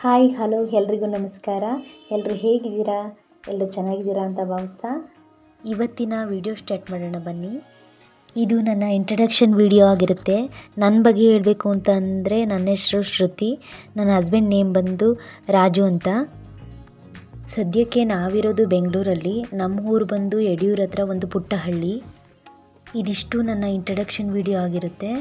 Hi hello ಎಲ್ರಿಗೂ ನಮಸ್ಕಾರ. ಎಲ್ಲರೂ ಹೇಗಿದ್ದೀರಾ? ಎಲ್ಲರೂ ಚೆನ್ನಾಗಿದ್ದೀರಾ ಅಂತ ಭಾವಿಸ್ತಾ ಇವತ್ತಿನ ವಿಡಿಯೋ ಸ್ಟಾರ್ಟ್ ಮಾಡೋಣ ಬನ್ನಿ. ಇದು ನನ್ನ ಇಂಟ್ರಡಕ್ಷನ್ ವಿಡಿಯೋ ಆಗಿರುತ್ತೆ. ನನ್ನ ಬಗ್ಗೆ ಹೇಳಬೇಕು ಅಂತ ಅಂದರೆ ನನ್ನ ಹೆಸರು ಶ್ರುತಿ, ನನ್ನ ಹಸ್ಬೆಂಡ್ ನೇಮ್ ಬಂದು ರಾಜು ಅಂತ. ಸದ್ಯಕ್ಕೆ ನಾವಿರೋದು ಬೆಂಗಳೂರಲ್ಲಿ. ನಮ್ಮ ಊರು ಬಂದು ಯಡಿಯೂರು ಹತ್ರ ಒಂದು ಪುಟ್ಟ ಹಳ್ಳಿ. ಇದಿಷ್ಟು ನನ್ನ ಇಂಟ್ರಡಕ್ಷನ್ ವಿಡಿಯೋ ಆಗಿರುತ್ತೆ.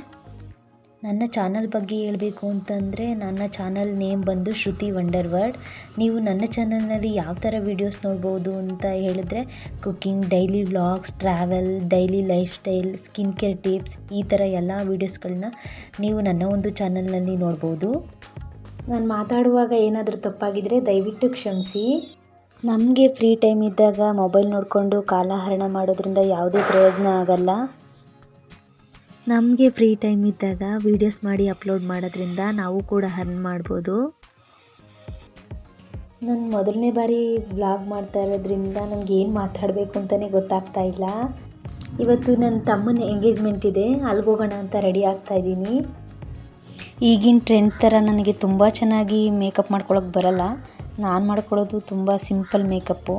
ನನ್ನ ಚಾನಲ್ ಬಗ್ಗೆ ಹೇಳಬೇಕು ಅಂತಂದರೆ ನನ್ನ ಚಾನಲ್ ನೇಮ್ ಬಂದು ಶ್ರುತಿ ವಂಡರ್ ವರ್ಲ್ಡ್. ನೀವು ನನ್ನ ಚಾನಲ್ನಲ್ಲಿ ಯಾವ ಥರ ವೀಡಿಯೋಸ್ ನೋಡ್ಬೋದು ಅಂತ ಹೇಳಿದ್ರೆ cooking, daily vlogs, travel, daily life style, skin care tips, ಈ ಥರ ಎಲ್ಲ ವೀಡಿಯೋಸ್ಗಳನ್ನ ನೀವು ನನ್ನ ಒಂದು ಚಾನಲ್ನಲ್ಲಿ ನೋಡ್ಬೋದು. ನಾನು ಮಾತಾಡುವಾಗ ಏನಾದರೂ ತಪ್ಪಾಗಿದ್ದರೆ ದಯವಿಟ್ಟು ಕ್ಷಮಿಸಿ. ನಮಗೆ ಫ್ರೀ ಟೈಮ್ ಇದ್ದಾಗ ಮೊಬೈಲ್ ನೋಡಿಕೊಂಡು ಕಾಲಹರಣ ಮಾಡೋದ್ರಿಂದ ಯಾವುದೇ ಪ್ರಯೋಜನ ಆಗಲ್ಲ. ನಮಗೆ ಫ್ರೀ ಟೈಮ್ ಇದ್ದಾಗ ವೀಡಿಯೋಸ್ ಮಾಡಿ ಅಪ್ಲೋಡ್ ಮಾಡೋದ್ರಿಂದ ನಾವು ಕೂಡ ಅರ್ನ್ ಮಾಡ್ಬೋದು. ನಾನು ಮೊದಲನೇ ಬಾರಿ ವ್ಲಾಗ್ ಮಾಡ್ತಾ ಇರೋದ್ರಿಂದ ನನಗೆ ಏನು ಮಾತಾಡಬೇಕು ಅಂತಲೇ ಗೊತ್ತಾಗ್ತಾ ಇಲ್ಲ. ಇವತ್ತು ನನ್ನ ತಮ್ಮನ ಎಂಗೇಜ್ಮೆಂಟ್ ಇದೆ, ಅಲ್ಲಿಗೋಗೋಣ ಅಂತ ರೆಡಿ ಆಗ್ತಾ ಇದ್ದೀನಿ. ಈಗಿನ ಟ್ರೆಂಡ್ ಥರ ನನಗೆ ತುಂಬ ಚೆನ್ನಾಗಿ ಮೇಕಪ್ ಮಾಡ್ಕೊಳ್ಳೋಕೆ ಬರಲ್ಲ. ನಾನು ಮಾಡ್ಕೊಳ್ಳೋದು ತುಂಬ ಸಿಂಪಲ್ ಮೇಕಪ್ಪು.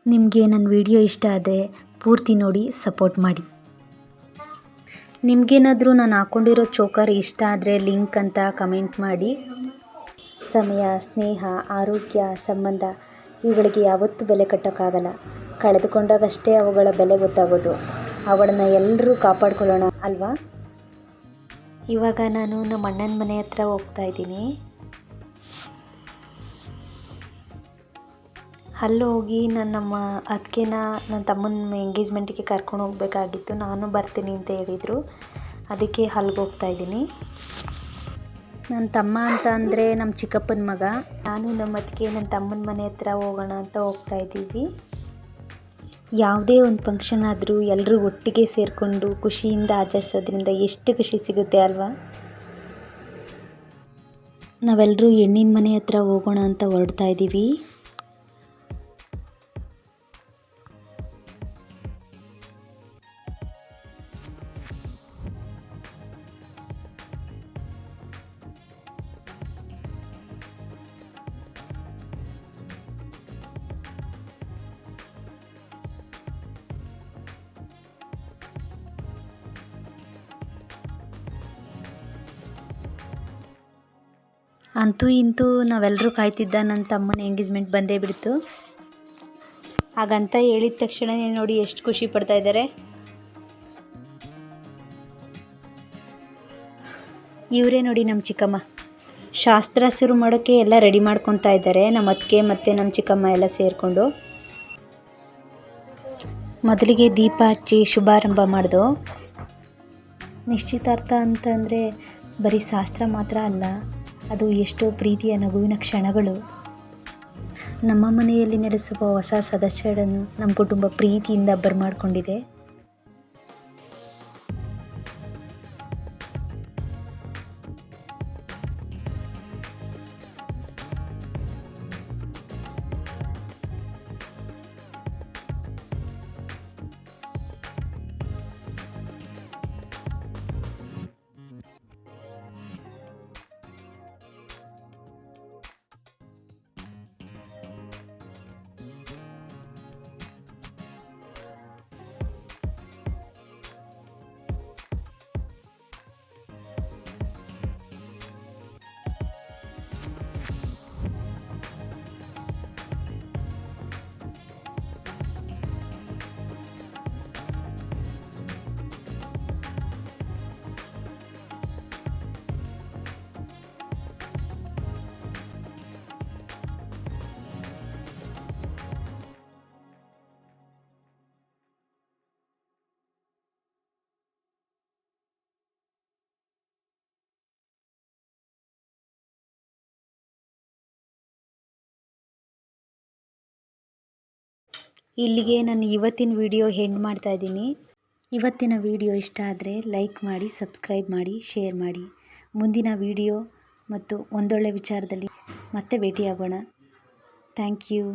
ನಿಮಗೆ ನನ್ನ ವಿಡಿಯೋ ಇಷ್ಟ ಆದರೆ ಪೂರ್ತಿ ನೋಡಿ ಸಪೋರ್ಟ್ ಮಾಡಿ. ನಿಮಗೇನಾದರೂ ನಾನು ಹಾಕ್ಕೊಂಡಿರೋ ಚೋಕರ್ ಇಷ್ಟ ಆದರೆ ಲಿಂಕ್ ಅಂತ ಕಮೆಂಟ್ ಮಾಡಿ. ಸಮಯ, ಸ್ನೇಹ, ಆರೋಗ್ಯ, ಸಂಬಂಧ ಇವುಗಳಿಗೆ ಯಾವತ್ತೂ ಬೆಲೆ ಕಟ್ಟೋಕ್ಕಾಗಲ್ಲ. ಕಳೆದುಕೊಂಡಾಗಷ್ಟೇ ಅವುಗಳ ಬೆಲೆ ಗೊತ್ತಾಗೋದು. ಅವುಗಳನ್ನು ಎಲ್ಲರೂ ಕಾಪಾಡ್ಕೊಳ್ಳೋಣ ಅಲ್ವಾ? ಇವಾಗ ನಾನು ನಮ್ಮ ಅಣ್ಣನ ಮನೆ ಹತ್ರ ಹೋಗ್ತಾ ಇದ್ದೀನಿ. ಅಲ್ಲಿ ಹೋಗಿ ನಮ್ಮ ಅದಕ್ಕೆನ ನನ್ನ ತಮ್ಮನ ಎಂಗೇಜ್ಮೆಂಟಿಗೆ ಕರ್ಕೊಂಡು ಹೋಗಬೇಕಾಗಿತ್ತು. ನಾನು ಬರ್ತೀನಿ ಅಂತ ಹೇಳಿದರು, ಅದಕ್ಕೆ ಅಲ್ಲಿಗೆ ಹೋಗ್ತಾ ಇದ್ದೀನಿ. ನನ್ನ ತಮ್ಮ ಅಂತ ಅಂದರೆ ನಮ್ಮ ಚಿಕ್ಕಪ್ಪನ ಮಗ. ನಾನು ನಮ್ಮ ಅತ್ತಿಗೆ ನನ್ನ ತಮ್ಮನ ಮನೆ ಹತ್ರ ಹೋಗೋಣ ಅಂತ ಹೋಗ್ತಾ ಇದ್ದೀವಿ. ಯಾವುದೇ ಒಂದು ಫಂಕ್ಷನ್ ಆದರೂ ಎಲ್ಲರೂ ಒಟ್ಟಿಗೆ ಸೇರಿಕೊಂಡು ಖುಷಿಯಿಂದ ಆಚರಿಸೋದ್ರಿಂದ ಎಷ್ಟು ಖುಷಿ ಸಿಗುತ್ತೆ ಅಲ್ವಾ? ನಾವೆಲ್ಲರೂ ಹೆಣ್ಣಿನ ಮನೆ ಹತ್ರ ಹೋಗೋಣ ಅಂತ ಹೊರಡ್ತಾ ಇದ್ದೀವಿ. ಅಂತೂ ಇಂತೂ ನಾವೆಲ್ಲರೂ ಕಾಯ್ತಿದ್ದ ನನ್ನ ತಮ್ಮನ ಎಂಗೇಜ್ಮೆಂಟ್ ಬಂದೇ ಬಿಡ್ತು. ಹಾಗಂತ ಹೇಳಿದ ತಕ್ಷಣವೇ ನೋಡಿ ಎಷ್ಟು ಖುಷಿ ಪಡ್ತಾ ಇದ್ದಾರೆ. ಇವರೇ ನೋಡಿ ನಮ್ಮ ಚಿಕ್ಕಮ್ಮ. ಶಾಸ್ತ್ರ ಶುರು ಮಾಡೋಕ್ಕೆ ಎಲ್ಲ ರೆಡಿ ಮಾಡ್ಕೊತಾ ಇದ್ದಾರೆ ನಮ್ಮ ಅತ್ತಿಗೆ ಮತ್ತು ನಮ್ಮ ಚಿಕ್ಕಮ್ಮ ಎಲ್ಲ ಸೇರಿಕೊಂಡು. ಮೊದಲಿಗೆ ದೀಪ ಹಚ್ಚಿ ಶುಭಾರಂಭ ಮಾಡಿದೋ. ನಿಶ್ಚಿತಾರ್ಥ ಅಂತಂದರೆ ಬರೀ ಶಾಸ್ತ್ರ ಮಾತ್ರ ಅಲ್ಲ, ಅದು ಎಷ್ಟೋ ಪ್ರೀತಿಯ ನಗುವಿನ ಕ್ಷಣಗಳು. ನಮ್ಮ ಮನೆಯಲ್ಲಿ ನೆಲೆಸುವ ಹೊಸ ಸದಸ್ಯರನ್ನು ನಮ್ಮ ಕುಟುಂಬ ಪ್ರೀತಿಯಿಂದ ಬರಮಾಡಿಕೊಂಡಿದೆ. ಇಲ್ಲಿಗೆ ನಾನು ಇವತ್ತಿನ ವಿಡಿಯೋ ಎಂಡ್ ಮಾಡ್ತಾ ಇದ್ದೀನಿ. ಇವತ್ತಿನ ವಿಡಿಯೋ ಇಷ್ಟ ಆದರೆ ಲೈಕ್ ಮಾಡಿ, ಸಬ್ಸ್ಕ್ರೈಬ್ ಮಾಡಿ, ಶೇರ್ ಮಾಡಿ. ಮುಂದಿನ ವಿಡಿಯೋ ಮತ್ತು ಒಂದೊಳ್ಳೆ ವಿಚಾರದಲ್ಲಿ ಮತ್ತೆ ಭೇಟಿಯಾಗೋಣ. Thank you.